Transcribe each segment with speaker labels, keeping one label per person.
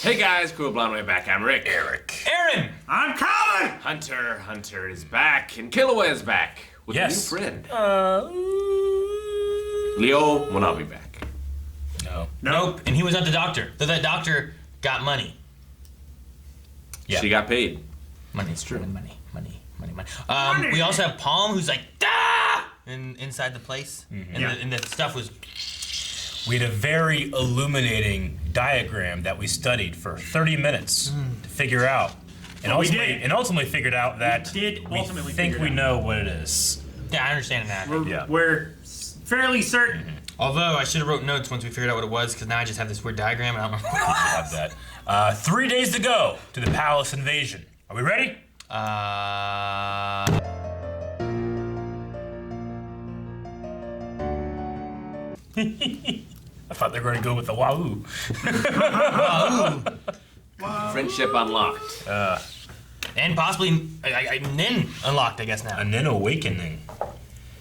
Speaker 1: Hey guys, cool blonde way back. I'm Rick.
Speaker 2: Eric.
Speaker 3: Aaron!
Speaker 4: I'm Colin!
Speaker 1: Hunter is back, and Killua is back with a new friend. Leo will not be back.
Speaker 2: No.
Speaker 3: Nope. And he was not the doctor. Though that doctor got money.
Speaker 2: Yeah.
Speaker 1: She got paid.
Speaker 3: Money. It's true. Money. We also have Palm, who's like, "Dah!" inside the place. Mm-hmm. And the stuff was...
Speaker 2: We had a very illuminating diagram that we studied for 30 minutes to figure out. And ultimately figured out that we think we know what it is.
Speaker 3: Yeah, I understand that.
Speaker 4: We're fairly certain.
Speaker 3: Mm-hmm. Although I should have wrote notes once we figured out what it was, because now I just have this weird diagram and I don't remember what it was.
Speaker 2: Have that. 3 days to go to the palace invasion. Are we ready? I thought they were going to go with the Wahoo.
Speaker 1: Friendship unlocked.
Speaker 3: And possibly Nin unlocked, I guess, now.
Speaker 2: A Nin awakening.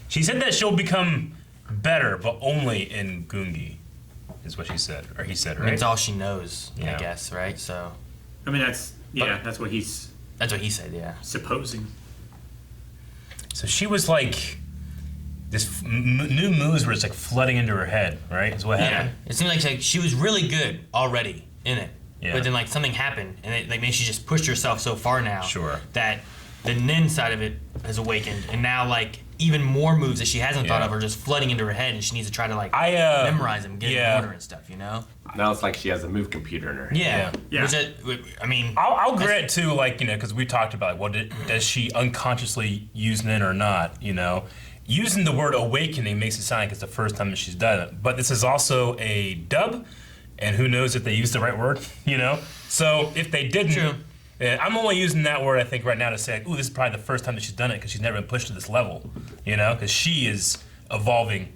Speaker 2: She said that she'll become better, but only in Gungi, is what she said. Or he said, right?
Speaker 3: That's all she knows,
Speaker 2: Yeah.
Speaker 3: I guess, right? So...
Speaker 4: I mean, that's what he's
Speaker 3: That's what he said, yeah.
Speaker 4: supposing.
Speaker 2: So she was like... This new moves were just like flooding into her head, right? Is what happened.
Speaker 3: Yeah. It seemed like she was really good already in it.
Speaker 2: Yeah.
Speaker 3: But then like something happened, and maybe she just pushed herself so far now.
Speaker 2: Sure.
Speaker 3: That the Nin side of it has awakened, and now like even more moves that she hasn't thought of are just flooding into her head, and she needs to try to like memorize them, get in order and stuff, you know?
Speaker 1: Now it's like she has a move computer in her head.
Speaker 3: Yeah. Which I mean,
Speaker 2: I'll grant too, like, you know, because we talked about, well, does she unconsciously use Nin or not, you know? Using the word awakening makes it sound like it's the first time that she's done it. But this is also a dub, and who knows if they used the right word, you know? So if they didn't, I'm only using that word, I think, right now to say, ooh, this is probably the first time that she's done it because she's never been pushed to this level, you know? Because she is evolving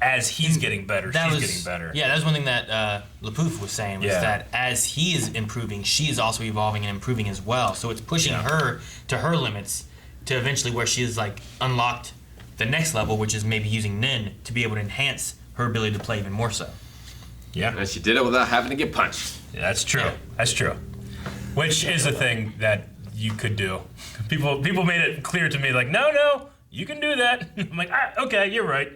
Speaker 2: as he's getting better, she's getting better.
Speaker 3: Yeah, that was one thing that Lapouf was saying, was that as he is improving, she is also evolving and improving as well. So it's pushing her to her limits to eventually where she is like unlocked the next level, which is maybe using Nin to be able to enhance her ability to play even more so.
Speaker 2: Yeah.
Speaker 1: And she did it without having to get punched.
Speaker 2: Yeah, that's true. Yeah. That's true. Which is a thing that you could do. People made it clear to me, like, no, you can do that. I'm like, okay, you're right.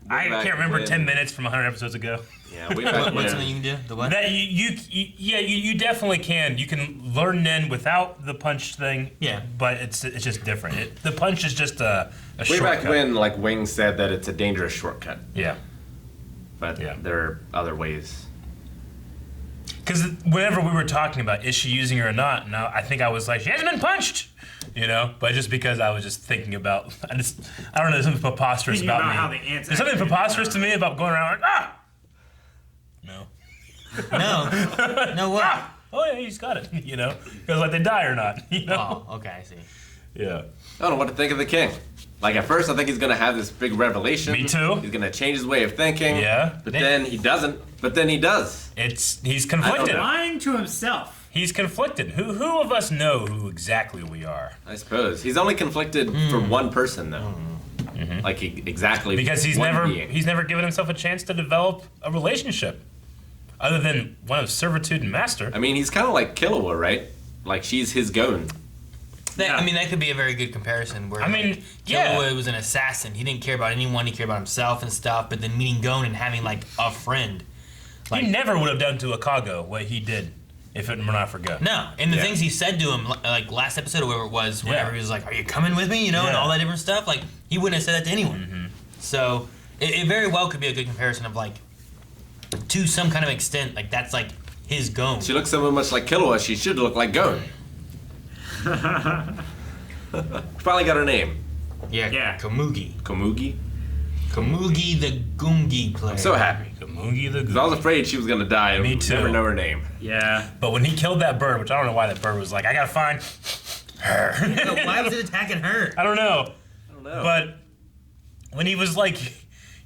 Speaker 2: I can't remember 10 minutes from 100 episodes ago.
Speaker 1: Yeah,
Speaker 3: what's something you can do? The what?
Speaker 2: That you definitely can. You can learn Nin without the punch thing.
Speaker 3: Yeah.
Speaker 2: But it's just different. The punch is just a
Speaker 1: way
Speaker 2: shortcut.
Speaker 1: back when, like Wing said that it's a dangerous shortcut.
Speaker 2: Yeah.
Speaker 1: But there are other ways.
Speaker 2: Because whenever we were talking about is she using her or not, now I think I was like, she hasn't been punched, you know. But just because I was just thinking about, I don't know, there's something preposterous about me.
Speaker 4: How the ants
Speaker 2: There's something preposterous to me about going around like, no.
Speaker 3: No, what?
Speaker 2: Oh yeah, he's got it, you know. Because like they die or not, you know.
Speaker 3: Oh, okay, I see.
Speaker 2: Yeah.
Speaker 1: I don't know what to think of the king. Like at first I think he's gonna have this big revelation.
Speaker 2: Me too.
Speaker 1: He's gonna change his way of thinking.
Speaker 2: Yeah.
Speaker 1: But then he doesn't. But then he does.
Speaker 2: He's conflicted.
Speaker 4: Lying to himself.
Speaker 2: He's conflicted. Who of us know who exactly we are?
Speaker 1: I suppose. He's only conflicted for one person though.
Speaker 2: Mm-hmm.
Speaker 1: Like exactly
Speaker 2: because he's
Speaker 1: one
Speaker 2: never
Speaker 1: being.
Speaker 2: he's never given himself a chance to develop a relationship. Other than one of servitude and master.
Speaker 1: I mean, he's kind of like Killua, right? Like she's his gon.
Speaker 3: I mean, that could be a very good comparison. Where Killua was an assassin. He didn't care about anyone. He cared about himself and stuff. But then meeting Gon and having like a friend,
Speaker 2: he never would have done to Akago what he did if it were not for Gon.
Speaker 3: No, and the things he said to him, like last episode or whatever it was, whenever he was like, "Are you coming with me?" You know, and all that different stuff. Like he wouldn't have said that to anyone.
Speaker 2: Mm-hmm.
Speaker 3: So it very well could be a good comparison of like, to some kind of extent, like that's like his Gon.
Speaker 1: She looks so much like Killua. She should look like Gon. Finally got her name.
Speaker 3: Yeah. Komugi.
Speaker 1: Komugi?
Speaker 3: Komugi the Gungi player.
Speaker 1: I'm so happy.
Speaker 2: Komugi the Gungi.
Speaker 1: Because I was afraid she was gonna die and
Speaker 2: Me too.
Speaker 1: never know her name.
Speaker 4: Yeah.
Speaker 2: But when he killed that bird, which I don't know why that bird was like, I gotta find her.
Speaker 3: Why was it attacking her?
Speaker 2: I don't know.
Speaker 1: I don't know.
Speaker 2: But when he was like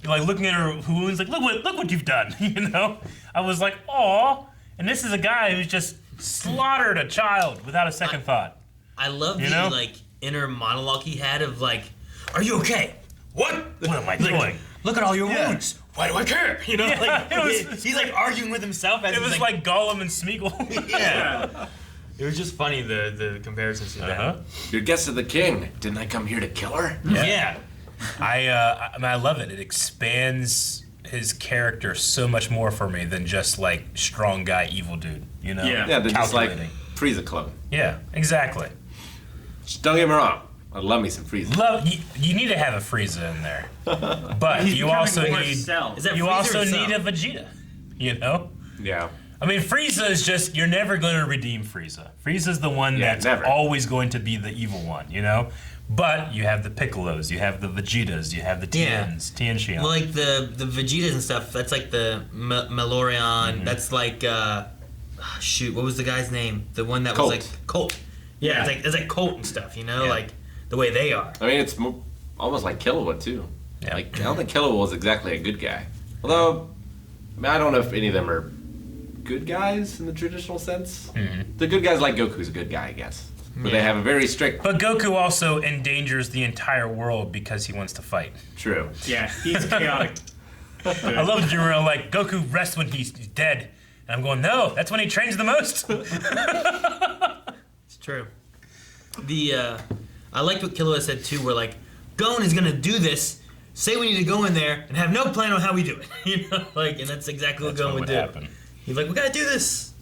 Speaker 2: looking at her wounds, like, look what you've done, you know? I was like, aw. And this is a guy who's just slaughtered a child without a second thought.
Speaker 3: I love the like inner monologue he had of like, "Are you okay? What?
Speaker 2: What am I doing?"
Speaker 3: look at all your wounds. Why do I care? You know, like he's like arguing with himself. As
Speaker 2: It was like Gollum and Smeagol.
Speaker 3: yeah. It was just funny the comparisons to that.
Speaker 1: Your guest of the king. Didn't I come here to kill her?
Speaker 3: Yeah.
Speaker 2: I love it. It expands his character so much more for me than just like strong guy, evil dude. You know?
Speaker 4: Yeah.
Speaker 1: Yeah, they're just like
Speaker 2: Calculating.
Speaker 1: Frieza clone.
Speaker 2: Yeah, exactly.
Speaker 1: Just don't get me wrong. I love me some Frieza.
Speaker 2: Love you need to have a Frieza in there, but
Speaker 4: He's
Speaker 2: you
Speaker 4: becoming
Speaker 2: also
Speaker 4: more
Speaker 2: need
Speaker 4: Cell.
Speaker 3: Is that
Speaker 2: you
Speaker 3: Frieza
Speaker 2: also
Speaker 3: or
Speaker 2: need
Speaker 3: Cell?
Speaker 2: a Vegeta. You know.
Speaker 1: Yeah.
Speaker 2: I mean, Frieza is just, you're never going to redeem Frieza. Frieza's the one that's
Speaker 1: never.
Speaker 2: always going to be the evil one, you know? But you have the Piccolos, you have the Vegetas, you have the Tiens, Tien Shan.
Speaker 3: Well, like the Vegetas and stuff. That's like the Malorian. That's like shoot, what was the guy's name? The one that
Speaker 1: Colt.
Speaker 3: was like Colt.
Speaker 4: Yeah.
Speaker 3: It's like Colt and stuff. You know,
Speaker 2: Yeah.
Speaker 3: like the way they are.
Speaker 1: I mean, it's almost like Killua, too.
Speaker 2: Yeah.
Speaker 1: Like, I don't think Killua was exactly a good guy. Although, I mean, I don't know if any of them are good guys in the traditional sense. The good guys like Goku's a good guy, I guess. But they have a very strict...
Speaker 2: But Goku also endangers the entire world because he wants to fight.
Speaker 1: True.
Speaker 4: Yeah, he's chaotic.
Speaker 2: I love that you were like, Goku rests when he's dead. And I'm going, no, that's when he trains the most.
Speaker 3: It's true. I liked what Killua said too, where like Gon is gonna do this. Say we need to go in there and have no plan on how we do it. You know, like, and that's exactly what
Speaker 2: That's
Speaker 3: Gon
Speaker 2: what
Speaker 3: would
Speaker 2: would
Speaker 3: do.
Speaker 2: happen.
Speaker 3: He's like, we gotta do this.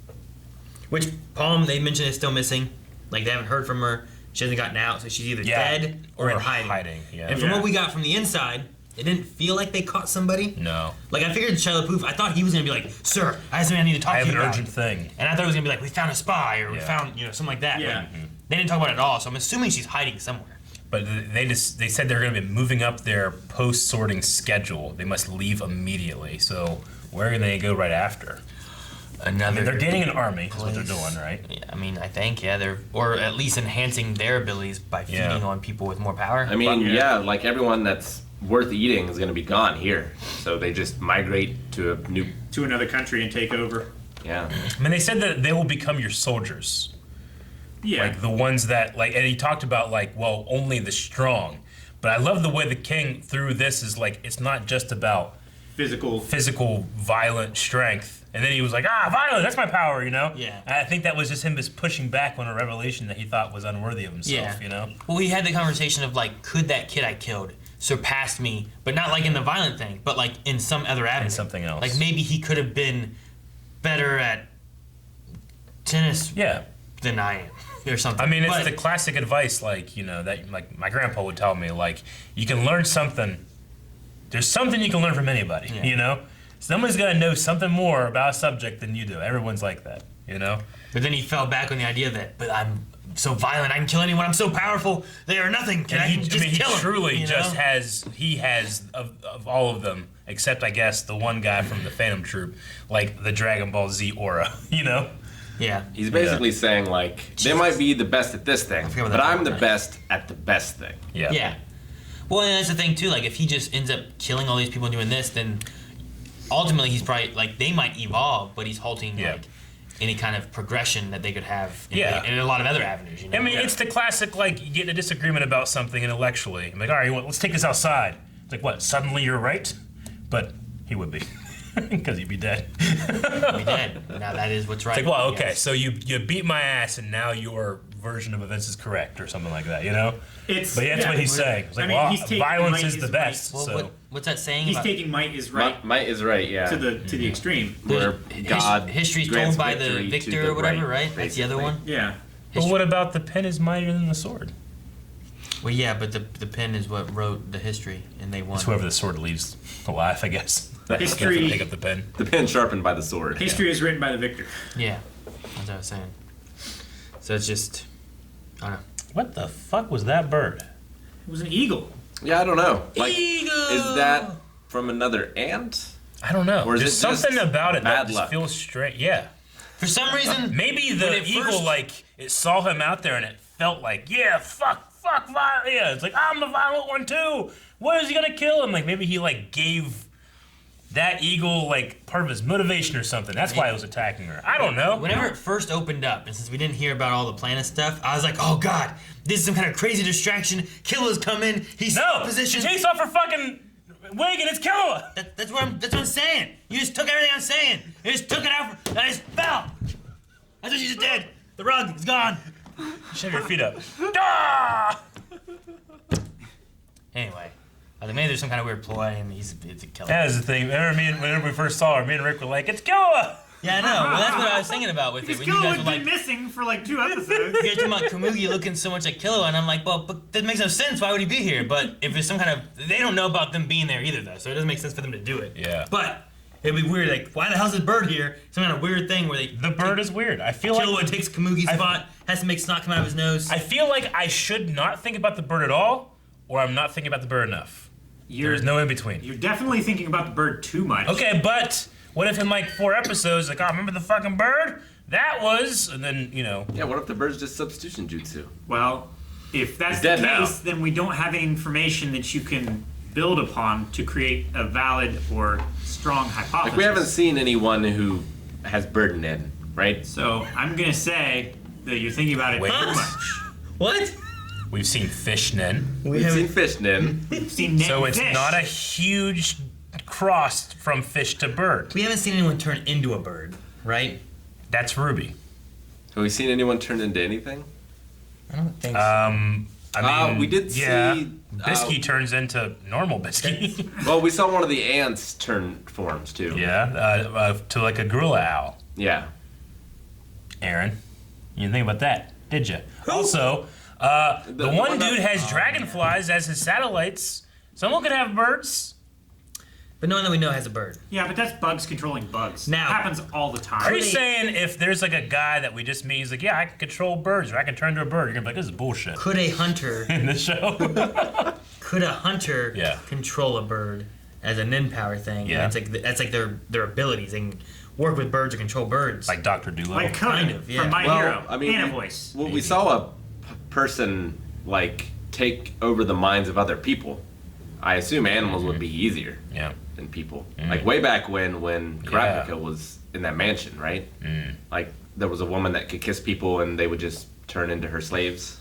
Speaker 3: Which Palm they mentioned is still missing. Like they haven't heard from her. She hasn't gotten out, so she's either dead or in hiding.
Speaker 2: Yeah.
Speaker 3: And from
Speaker 4: Yeah.
Speaker 3: what we got from the inside, it didn't feel like they caught somebody.
Speaker 2: No.
Speaker 3: Like I figured Shia LaBeouf, I thought he was gonna be like, "Sir, I have something I need to talk
Speaker 2: I
Speaker 3: to
Speaker 2: have
Speaker 3: you
Speaker 2: an
Speaker 3: about."
Speaker 2: urgent thing.
Speaker 3: And I thought it was gonna be like, "We found a spy," or "We
Speaker 2: Yeah.
Speaker 3: found, something like that."
Speaker 4: Yeah.
Speaker 3: Like, they didn't talk about it at all, so I'm assuming she's hiding somewhere.
Speaker 2: But they said they're going to be moving up their post-sorting schedule. They must leave immediately. So where are they go right after?
Speaker 3: Another.
Speaker 2: They're gaining an army. Is what they're
Speaker 3: place.
Speaker 2: doing, right?
Speaker 3: Yeah, I mean, I think they're, or at least enhancing their abilities by feeding
Speaker 2: Yeah.
Speaker 3: on people with more power.
Speaker 1: I mean,
Speaker 4: Yeah.
Speaker 1: yeah, like everyone that's worth eating is going to be gone here. So they just migrate to a new...
Speaker 4: To another country and take over.
Speaker 1: Yeah.
Speaker 2: I mean, they said that they will become your soldiers.
Speaker 4: Yeah.
Speaker 2: Like the ones that, like, and he talked about, like, well, only the strong. But I love the way the king through this is like, it's not just about
Speaker 4: Physical.
Speaker 2: violent strength. And then he was like, violent, that's my power, you know?
Speaker 3: Yeah.
Speaker 2: And I think that was just him just pushing back on a revelation that he thought was unworthy of himself,
Speaker 3: Yeah.
Speaker 2: you know?
Speaker 3: Well, we had the conversation of like, could that kid I killed surpass me, but not like in the violent thing, but like in some other avenue.
Speaker 2: something else.
Speaker 3: Like maybe he could have been better at tennis
Speaker 2: Yeah.
Speaker 3: than I am, or something.
Speaker 2: I mean, it's
Speaker 3: But-
Speaker 2: the classic advice, like, that like my grandpa would tell me, like, you can learn something. There's something you can learn from anybody,
Speaker 3: Yeah.
Speaker 2: you know? Someone's gonna know something more about a subject than you do. Everyone's like that, you know?
Speaker 3: But then he fell back on the idea that, but I'm so violent, I can kill anyone. I'm so powerful, they are nothing.
Speaker 2: And
Speaker 3: I can just
Speaker 2: he
Speaker 3: kill 'em,
Speaker 2: truly
Speaker 3: you
Speaker 2: just
Speaker 3: know?
Speaker 2: has of all of them, except I guess the one guy from the Phantom Troop, like the Dragon Ball Z aura, you know?
Speaker 3: Yeah.
Speaker 1: He's basically saying, like, they might be the best at this thing,
Speaker 3: forget what
Speaker 1: but
Speaker 3: that
Speaker 1: I'm
Speaker 3: was.
Speaker 1: the best at the best thing.
Speaker 2: Yeah.
Speaker 3: Yeah. Well, and that's the thing too. Like, if he just ends up killing all these people and doing this, then ultimately he's probably like they might evolve, but he's halting
Speaker 2: Yeah.
Speaker 3: like any kind of progression that they could have.
Speaker 2: Yeah.
Speaker 3: In a lot of other avenues. You know?
Speaker 2: I mean, it's the classic, like, you get in a disagreement about something intellectually. I'm like, all right, well, let's take this outside. It's like, what, suddenly you're right? But he would be. Because he'd be dead.
Speaker 3: we did. Now that is what's right.
Speaker 2: It's like, well,
Speaker 3: I
Speaker 2: okay,
Speaker 3: guess.
Speaker 2: so you beat my ass, and now your version of events is correct, or something like that, you know?
Speaker 4: It's,
Speaker 2: But that's what he's saying. It's like,
Speaker 4: I mean,
Speaker 2: well,
Speaker 4: he's taking
Speaker 2: violence
Speaker 4: might
Speaker 2: is the
Speaker 4: is
Speaker 2: best,
Speaker 3: Well,
Speaker 2: so...
Speaker 3: what's that saying?
Speaker 4: He's
Speaker 3: about
Speaker 4: taking might is right
Speaker 1: Might is right, yeah.
Speaker 4: to the extreme.
Speaker 1: Where God
Speaker 3: history's
Speaker 1: grants
Speaker 3: told by the
Speaker 1: victory to
Speaker 3: victor or whatever, right? That's the other
Speaker 1: basically.
Speaker 3: one.
Speaker 4: Yeah.
Speaker 2: But what about the pen is mightier than the sword?
Speaker 3: Well, yeah, but the pen is what wrote the history, and they won.
Speaker 2: It's whoever the sword leaves alive, I guess. That's
Speaker 4: History-
Speaker 2: gonna pick up the pen.
Speaker 1: The pen sharpened by the sword.
Speaker 4: History is written by the victor.
Speaker 3: Yeah, that's what I was saying. So it's just, I don't know.
Speaker 2: What the fuck was that bird?
Speaker 4: It was an eagle.
Speaker 1: Yeah, I don't know. Like,
Speaker 3: Eagle!
Speaker 1: is that from another ant?
Speaker 2: I don't know.
Speaker 1: Or is
Speaker 2: There's
Speaker 1: it
Speaker 2: something
Speaker 1: just
Speaker 2: about it that
Speaker 1: bad
Speaker 2: just
Speaker 1: luck?
Speaker 2: feels strange. Yeah.
Speaker 3: For some reason,
Speaker 2: Maybe
Speaker 3: when
Speaker 2: the
Speaker 3: it
Speaker 2: eagle,
Speaker 3: first-
Speaker 2: like, it saw him out there and it felt like, yeah, fuck, violent. Yeah, it's like, I'm the violent one too. What is he gonna kill him? Like, maybe he, like, gave that eagle, like, part of his motivation or something. That's why it was attacking her. I don't know.
Speaker 3: Whenever it first opened up, and since we didn't hear about all the planet stuff, I was like, oh god, this is some kind of crazy distraction. Killa's come in, he's
Speaker 2: No,
Speaker 3: position.
Speaker 2: she takes off her fucking Wagon, it's Killua!
Speaker 3: That's what I'm saying. You just took everything I'm saying. You just took it out, and I just fell. That's what you just did. The rug is gone.
Speaker 2: Shove your feet up. Ah!
Speaker 3: Anyway, I think maybe there's some kind of weird ploy, and it's a killer.
Speaker 2: That was the thing. Remember whenever we first saw her, me and Rick were like, it's Killua!
Speaker 3: Yeah, I know. Well, that's what I was thinking about with it. When you
Speaker 4: Killua
Speaker 3: guys
Speaker 4: would
Speaker 3: were
Speaker 4: be
Speaker 3: like,
Speaker 4: missing for like 2 episodes.
Speaker 3: you guys talking about Komugi looking so much like Killua, and I'm like, well, but that makes no sense. Why would he be here? But if there's some kind of, they don't know about them being there either, though, so it doesn't make sense for them to do it.
Speaker 2: Yeah.
Speaker 3: But it'd be weird. Like, why the hell's this bird here? Some kind of weird thing where
Speaker 2: The bird is weird. I feel like
Speaker 3: Killua takes Komugi's spot, has to make snot come out of his nose.
Speaker 2: I feel like I should not think about the bird at all, or I'm not thinking about the bird enough. There's no in between.
Speaker 4: You're definitely thinking about the bird too much.
Speaker 2: Okay, but what if in like 4 episodes, like, oh, remember the fucking bird? That was, and then, you know.
Speaker 1: Yeah, what if the bird's just substitution jutsu?
Speaker 4: Well, if that's
Speaker 1: He's
Speaker 4: the
Speaker 1: dead now.
Speaker 4: case, then we don't have any information that you can build upon to create a valid or strong hypothesis.
Speaker 1: Like, we haven't seen anyone who has bird in, right?
Speaker 4: So I'm gonna say that you're thinking about it
Speaker 2: Wait.
Speaker 4: too much.
Speaker 3: What?
Speaker 2: We've seen fish nen.
Speaker 1: We've seen fish nin.
Speaker 4: We've seen net
Speaker 2: So it's
Speaker 4: fish.
Speaker 2: not a huge cross from fish to bird.
Speaker 3: We haven't seen anyone turn into a bird, right?
Speaker 2: That's Ruby.
Speaker 1: Have we seen anyone turn into anything?
Speaker 3: I don't think so.
Speaker 2: I mean,
Speaker 1: we did
Speaker 2: yeah,
Speaker 1: see,
Speaker 2: Bisky turns into normal Bisky.
Speaker 1: Well, we saw one of the ants turn forms too.
Speaker 2: yeah, to like a gorilla owl.
Speaker 1: Yeah.
Speaker 2: Aaron, you didn't think about that, did you? Also, the one
Speaker 1: one that-
Speaker 2: dude has dragonflies as his satellites. Someone could have birds.
Speaker 3: But no one that we know has a bird.
Speaker 4: Yeah, but that's bugs controlling bugs.
Speaker 3: Now-
Speaker 4: it happens all the time.
Speaker 2: Are you saying if there's like a guy that we just meet, he's like, yeah, I can control birds, or I can turn into a bird, you're gonna be like, this is bullshit.
Speaker 3: Could a hunter
Speaker 2: In the show. Yeah.
Speaker 3: control a bird as a nin power thing?
Speaker 2: Yeah.
Speaker 3: And that's like their abilities. They can work with birds or control birds.
Speaker 2: Like Dr. Doolittle.
Speaker 4: Like Conan
Speaker 3: Kind of, yeah.
Speaker 4: from My
Speaker 1: Well,
Speaker 4: Hero.
Speaker 1: I mean,
Speaker 4: Anna
Speaker 1: we-
Speaker 4: voice.
Speaker 1: Well, we saw a person like take over the minds of other people. I assume animals would be easier
Speaker 2: yeah.
Speaker 1: than people. Like way back when Karapika was in that mansion, right? Like there was a woman that could kiss people and they would just turn into her slaves.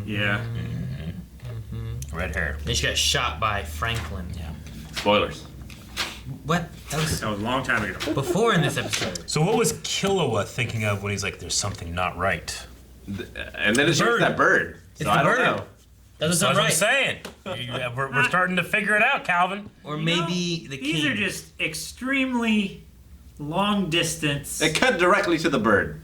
Speaker 4: Yeah.
Speaker 2: Red hair.
Speaker 3: Then she got shot by Franklin.
Speaker 2: Yeah.
Speaker 1: Spoilers.
Speaker 3: What? That was
Speaker 4: That was a long time ago.
Speaker 3: before in this episode.
Speaker 2: So what was Killua thinking of when he's like, there's something not right?
Speaker 1: And then it's just
Speaker 3: bird.
Speaker 1: that bird.
Speaker 3: It's
Speaker 1: So
Speaker 3: the
Speaker 1: I don't
Speaker 3: bird.
Speaker 1: know.
Speaker 3: That's
Speaker 2: That's
Speaker 3: not
Speaker 2: what I'm
Speaker 3: right.
Speaker 2: saying. We're starting to figure it out, Calvin.
Speaker 3: Or
Speaker 4: You
Speaker 3: maybe
Speaker 4: know,
Speaker 3: the
Speaker 4: These
Speaker 3: king.
Speaker 4: are just extremely long distance.
Speaker 1: It cut directly to the bird.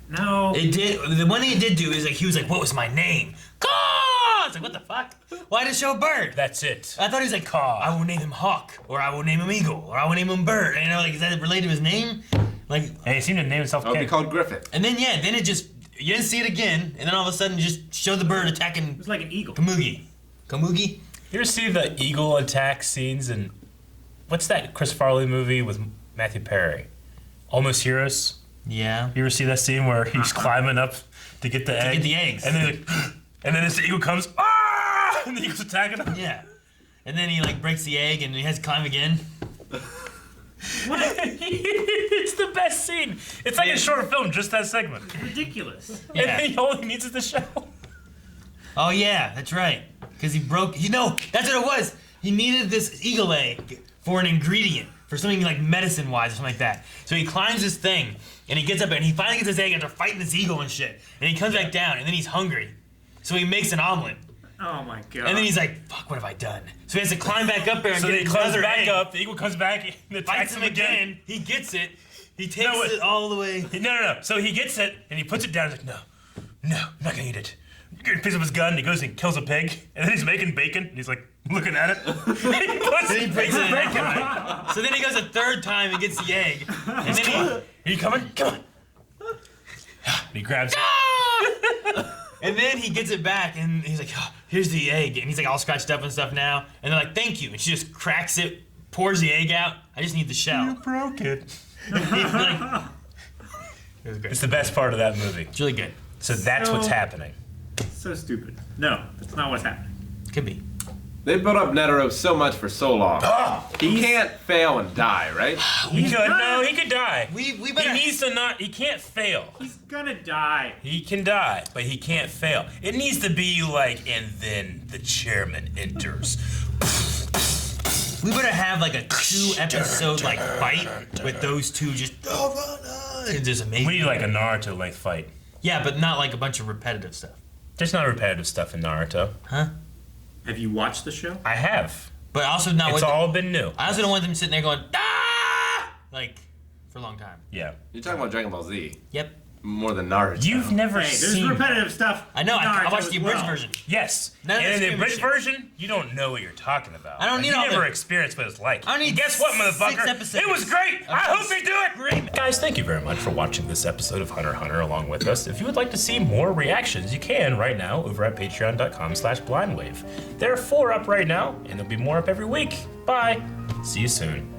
Speaker 4: No.
Speaker 3: It did. The one thing it did do is like he was like, "What was my name?" Caw! It's like, what the fuck? Why did it show a bird?
Speaker 2: That's it.
Speaker 3: I thought he was like,
Speaker 2: Caw.
Speaker 3: I will name him Hawk, or I will name him Eagle, or I will name him Bird. And, you know, like, is that related to his name? Like,
Speaker 2: And he seemed to name himself
Speaker 1: It would be
Speaker 2: King.
Speaker 1: called Griffith.
Speaker 3: and then yeah, then it just you didn't see it again, and then all of a sudden just showed the bird attacking
Speaker 4: It was like an eagle.
Speaker 3: Komugi. Komugi?
Speaker 2: You ever see the eagle attack scenes in what's that Chris Farley movie with Matthew Perry? Almost Heroes.
Speaker 3: Yeah.
Speaker 2: You ever see that scene where he's climbing up to get the egg?
Speaker 3: get the eggs.
Speaker 2: And then, like, and then this eagle comes, ah! And the eagle's attacking him.
Speaker 3: Yeah. And then he like breaks the egg, and he has to climb again.
Speaker 2: It's the best scene. It's like a short film, just that segment.
Speaker 4: Ridiculous.
Speaker 2: And
Speaker 3: Yeah.
Speaker 2: then all he needs is the shell.
Speaker 3: Oh yeah, that's right. Because he broke. You know, that's what it was. He needed this eagle egg for an ingredient, for something like medicine-wise or something like that. So he climbs this thing, and he gets up there, and he finally gets his egg after fighting this eagle and shit. And he comes back down, and then he's hungry. So he makes an omelet.
Speaker 4: Oh my god.
Speaker 3: And then he's like, fuck, what have I done? So he has to climb back up there and
Speaker 2: So
Speaker 3: get
Speaker 2: then he climbs
Speaker 3: another
Speaker 2: back
Speaker 3: egg.
Speaker 2: up, the eagle comes back and attacks
Speaker 3: Fights him again. He gets it. He takes
Speaker 2: No,
Speaker 3: it all the way.
Speaker 2: No. So he gets it and he puts it down. He's like, no, I'm not gonna eat it. He picks up his gun and he goes and kills a pig. And then he's making bacon and he's like looking at it. he puts
Speaker 3: Then he breaks it in
Speaker 2: bacon.
Speaker 3: half. So then he goes a third time and gets the egg. And then
Speaker 2: Are you coming? Come on. And he grabs it.
Speaker 3: And then he gets it back, and he's like, oh, here's the egg. And he's like all scratched up and stuff now. And they're like, thank you. And she just cracks it, pours the egg out. I just need the shell.
Speaker 2: Broke it.
Speaker 3: It was great.
Speaker 2: It's the best part of that movie.
Speaker 3: It's really good.
Speaker 2: So that's what's happening.
Speaker 4: so stupid. No, that's not what's happening.
Speaker 3: Could be.
Speaker 1: They built up Netero so much for so long. He can't fail and die, right?
Speaker 2: He could. No, he could die.
Speaker 3: We
Speaker 2: He
Speaker 3: better.
Speaker 2: needs to not. He can't fail.
Speaker 4: He's gonna die.
Speaker 2: He can die, but he can't fail. It needs to be like, and then the chairman enters.
Speaker 3: We better have like a 2-episode like fight with those two just it's just amazing.
Speaker 2: We need like a Naruto length fight.
Speaker 3: Yeah, but not like a bunch of repetitive stuff.
Speaker 2: There's not repetitive stuff in Naruto.
Speaker 3: Huh?
Speaker 4: Have you watched the show?
Speaker 2: I have.
Speaker 3: But also not.
Speaker 2: It's all been new.
Speaker 3: I also don't want them sitting there going ah like for a long time.
Speaker 2: Yeah.
Speaker 1: You're talking about Dragon Ball Z
Speaker 3: Yep.
Speaker 1: more than Naruto.
Speaker 2: You've never
Speaker 4: Hey, there's
Speaker 2: seen.
Speaker 4: repetitive stuff.
Speaker 3: I know. I
Speaker 4: Naruto
Speaker 3: watched the
Speaker 4: as
Speaker 3: abridged
Speaker 4: well.
Speaker 3: version.
Speaker 2: Yes.
Speaker 3: None of
Speaker 2: And
Speaker 3: that
Speaker 2: in the
Speaker 3: screaming
Speaker 2: abridged
Speaker 3: shit.
Speaker 2: version, you don't know what you're talking about.
Speaker 3: I don't need
Speaker 2: you
Speaker 3: all
Speaker 2: never
Speaker 3: the-
Speaker 2: experienced what it's like.
Speaker 3: I don't need
Speaker 2: And guess what,
Speaker 3: 6
Speaker 2: motherfucker?
Speaker 3: episodes.
Speaker 2: It was great. I
Speaker 3: Okay.
Speaker 2: hope you do it. Great. Guys, thank you very much for watching this episode of Hunter x Hunter along with us. If you would like to see more reactions, you can right now over at patreon.com/blindwave. There are 4 up right now, and there'll be more up every week. Bye. See you soon.